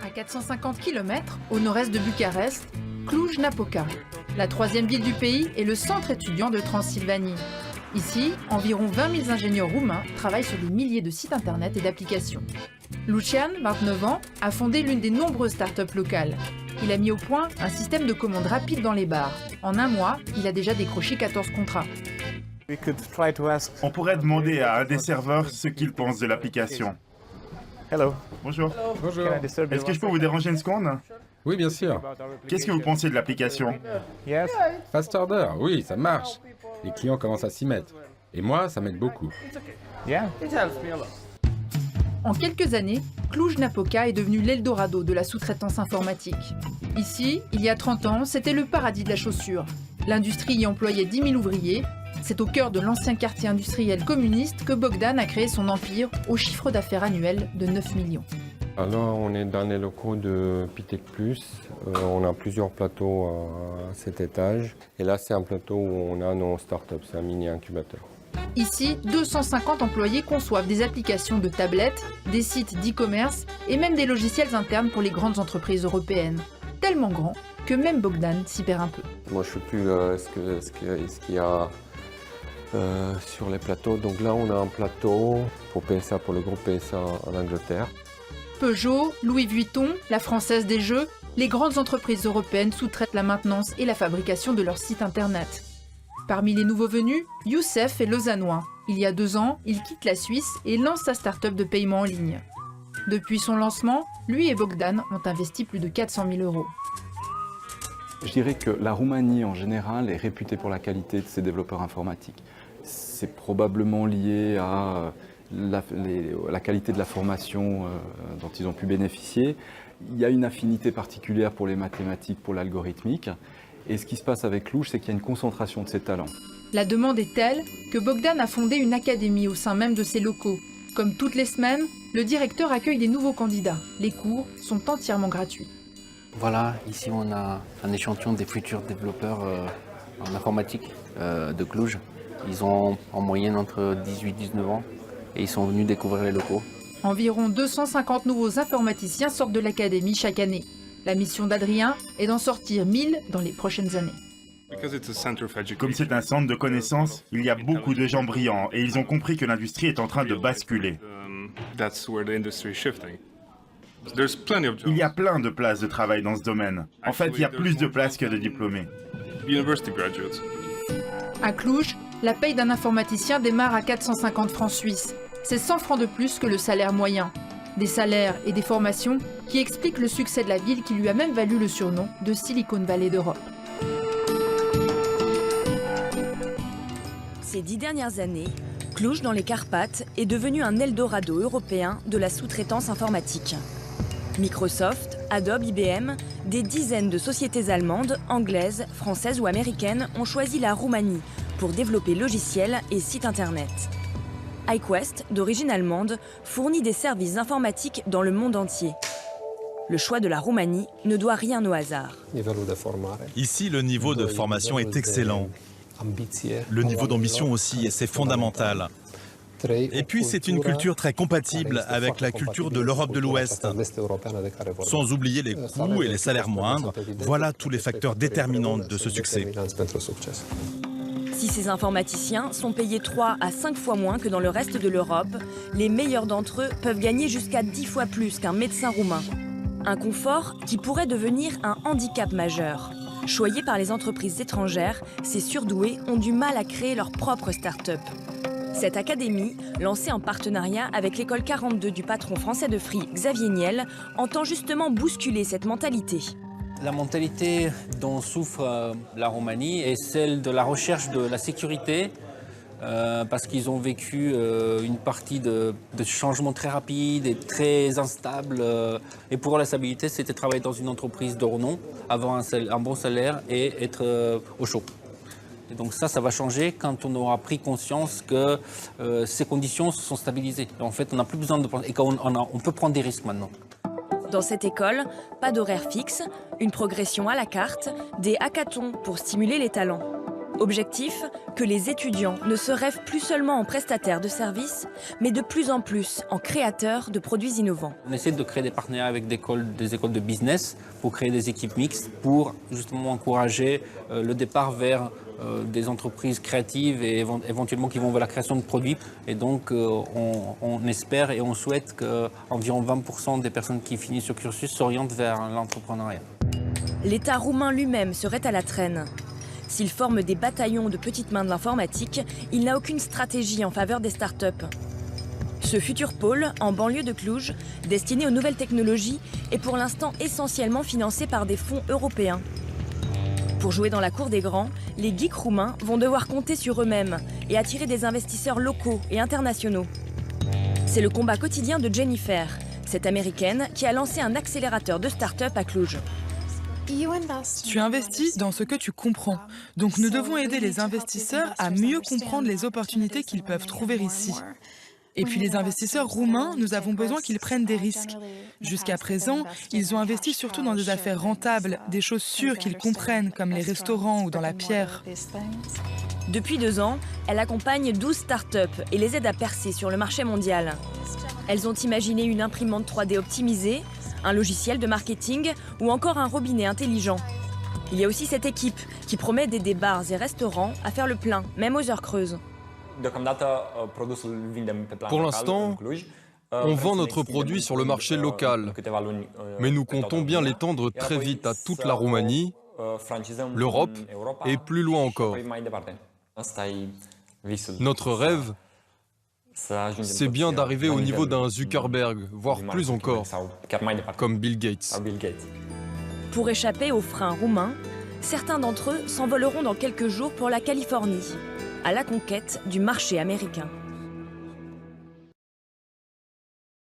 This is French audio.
À 450 km au nord-est de Bucarest, Cluj-Napoca. La troisième ville du pays est le centre étudiant de Transylvanie. Ici, environ 20 000 ingénieurs roumains travaillent sur des milliers de sites internet et d'applications. Lucian, 29 ans, a fondé l'une des nombreuses startups locales. Il a mis au point un système de commande rapide dans les bars. En un mois, il a déjà décroché 14 contrats. On pourrait demander à un des serveurs ce qu'il pense de l'application. Bonjour. Bonjour. Est-ce que je peux vous déranger une seconde? Oui, bien sûr. Qu'est-ce que vous pensez de l'application? Fast Order, oui, ça marche. Les clients commencent à s'y mettre. Et moi, ça m'aide beaucoup. En quelques années, Cluj-Napoca est devenu l'Eldorado de la sous-traitance informatique. Ici, il y a 30 ans, c'était le paradis de la chaussure. L'industrie y employait 10 000 ouvriers. C'est au cœur de l'ancien quartier industriel communiste que Bogdan a créé son empire au chiffre d'affaires annuel de 9 millions. Alors, on est dans les locaux de Pitec Plus. On a plusieurs plateaux à cet étage. Et là, c'est un plateau où on a nos startups. C'est un mini-incubateur. Ici, 250 employés conçoivent des applications de tablettes, des sites d'e-commerce et même des logiciels internes pour les grandes entreprises européennes. Tellement grands que même Bogdan s'y perd un peu. Moi, je ne sais plus ce qu'il y a sur les plateaux. Donc là, on a un plateau pour PSA, pour le groupe PSA en Angleterre. Peugeot, Louis Vuitton, la Française des Jeux, les grandes entreprises européennes sous-traitent la maintenance et la fabrication de leurs sites internet. Parmi les nouveaux venus, Youssef est lausannois. Il y a 2 ans, il quitte la Suisse et lance sa start-up de paiement en ligne. Depuis son lancement, lui et Bogdan ont investi plus de 400 000 €. Je dirais que la Roumanie en général est réputée pour la qualité de ses développeurs informatiques. C'est probablement lié à la qualité de la formation dont ils ont pu bénéficier. Il y a une affinité particulière pour les mathématiques, pour l'algorithmique. Et ce qui se passe avec Cluj, c'est qu'il y a une concentration de ces talents. La demande est telle que Bogdan a fondé une académie au sein même de ses locaux. Comme toutes les semaines, le directeur accueille des nouveaux candidats. Les cours sont entièrement gratuits. Voilà, ici on a un échantillon des futurs développeurs en informatique de Cluj. Ils ont en moyenne entre 18 et 19 ans et ils sont venus découvrir les locaux. Environ 250 nouveaux informaticiens sortent de l'académie chaque année. La mission d'Adrien est d'en sortir 1000 dans les prochaines années. Comme c'est un centre de connaissances, il y a beaucoup de gens brillants et ils ont compris que l'industrie est en train de basculer. Il y a plein de places de travail dans ce domaine. En fait, il y a plus de places que de diplômés. À Cluj, la paye d'un informaticien démarre à 450 francs suisses. C'est 100 francs de plus que le salaire moyen. Des salaires et des formations qui expliquent le succès de la ville qui lui a même valu le surnom de Silicon Valley d'Europe. Ces 10 dernières années, Cluj dans les Carpates est devenu un Eldorado européen de la sous-traitance informatique. Microsoft, Adobe, IBM, des dizaines de sociétés allemandes, anglaises, françaises ou américaines ont choisi la Roumanie pour développer logiciels et sites internet. iQuest, d'origine allemande, fournit des services informatiques dans le monde entier. Le choix de la Roumanie ne doit rien au hasard. Ici, le niveau de formation est excellent. Le niveau d'ambition aussi, et c'est fondamental. Et puis, c'est une culture très compatible avec la culture de l'Europe de l'Ouest. Sans oublier les coûts et les salaires moindres, voilà tous les facteurs déterminants de ce succès. Si ces informaticiens sont payés 3 à 5 fois moins que dans le reste de l'Europe, les meilleurs d'entre eux peuvent gagner jusqu'à 10 fois plus qu'un médecin roumain. Un confort qui pourrait devenir un handicap majeur. Choyés par les entreprises étrangères, ces surdoués ont du mal à créer leur propre start-up. Cette académie, lancée en partenariat avec l'école 42 du patron français de Free, Xavier Niel, entend justement bousculer cette mentalité. La mentalité dont souffre la Roumanie est celle de la recherche de la sécurité, parce qu'ils ont vécu une partie de changements très rapides et très instables. Et pour eux, la stabilité, c'était travailler dans une entreprise de renom, avoir un bon salaire et être au chaud. Et donc ça va changer quand on aura pris conscience que ces conditions se sont stabilisées. Et en fait, on n'a plus besoin de penser, et qu'on peut prendre des risques maintenant. Dans cette école, pas d'horaire fixe, une progression à la carte, des hackathons pour stimuler les talents. Objectif, que les étudiants ne se rêvent plus seulement en prestataires de services, mais de plus en plus en créateurs de produits innovants. On essaie de créer des partenariats avec des écoles de business pour créer des équipes mixtes, pour justement encourager le départ vers des entreprises créatives et éventuellement qui vont vers la création de produits. Et donc on espère et on souhaite qu'environ 20% des personnes qui finissent ce cursus s'orientent vers l'entrepreneuriat. L'État roumain lui-même serait à la traîne. S'il forme des bataillons de petites mains de l'informatique, il n'a aucune stratégie en faveur des startups. Ce futur pôle, en banlieue de Cluj, destiné aux nouvelles technologies, est pour l'instant essentiellement financé par des fonds européens. Pour jouer dans la cour des grands, les geeks roumains vont devoir compter sur eux-mêmes et attirer des investisseurs locaux et internationaux. C'est le combat quotidien de Jennifer, cette américaine qui a lancé un accélérateur de start-up à Cluj. Tu investis dans ce que tu comprends. Donc nous devons aider les investisseurs à mieux comprendre les opportunités qu'ils peuvent trouver ici. Et puis les investisseurs roumains, nous avons besoin qu'ils prennent des risques. Jusqu'à présent, ils ont investi surtout dans des affaires rentables, des choses sûres qu'ils comprennent, comme les restaurants ou dans la pierre. Depuis 2 ans, elle accompagne 12 startups et les aide à percer sur le marché mondial. Elles ont imaginé une imprimante 3D optimisée, un logiciel de marketing ou encore un robinet intelligent. Il y a aussi cette équipe qui promet d'aider bars et restaurants à faire le plein, même aux heures creuses. Pour l'instant, on vend notre produit sur le marché local, mais nous comptons bien l'étendre très vite à toute la Roumanie, l'Europe et plus loin encore. Notre rêve, c'est bien d'arriver au niveau d'un Zuckerberg, voire plus encore, comme Bill Gates. Pour échapper aux freins roumains, certains d'entre eux s'envoleront dans quelques jours pour la Californie, à la conquête du marché américain.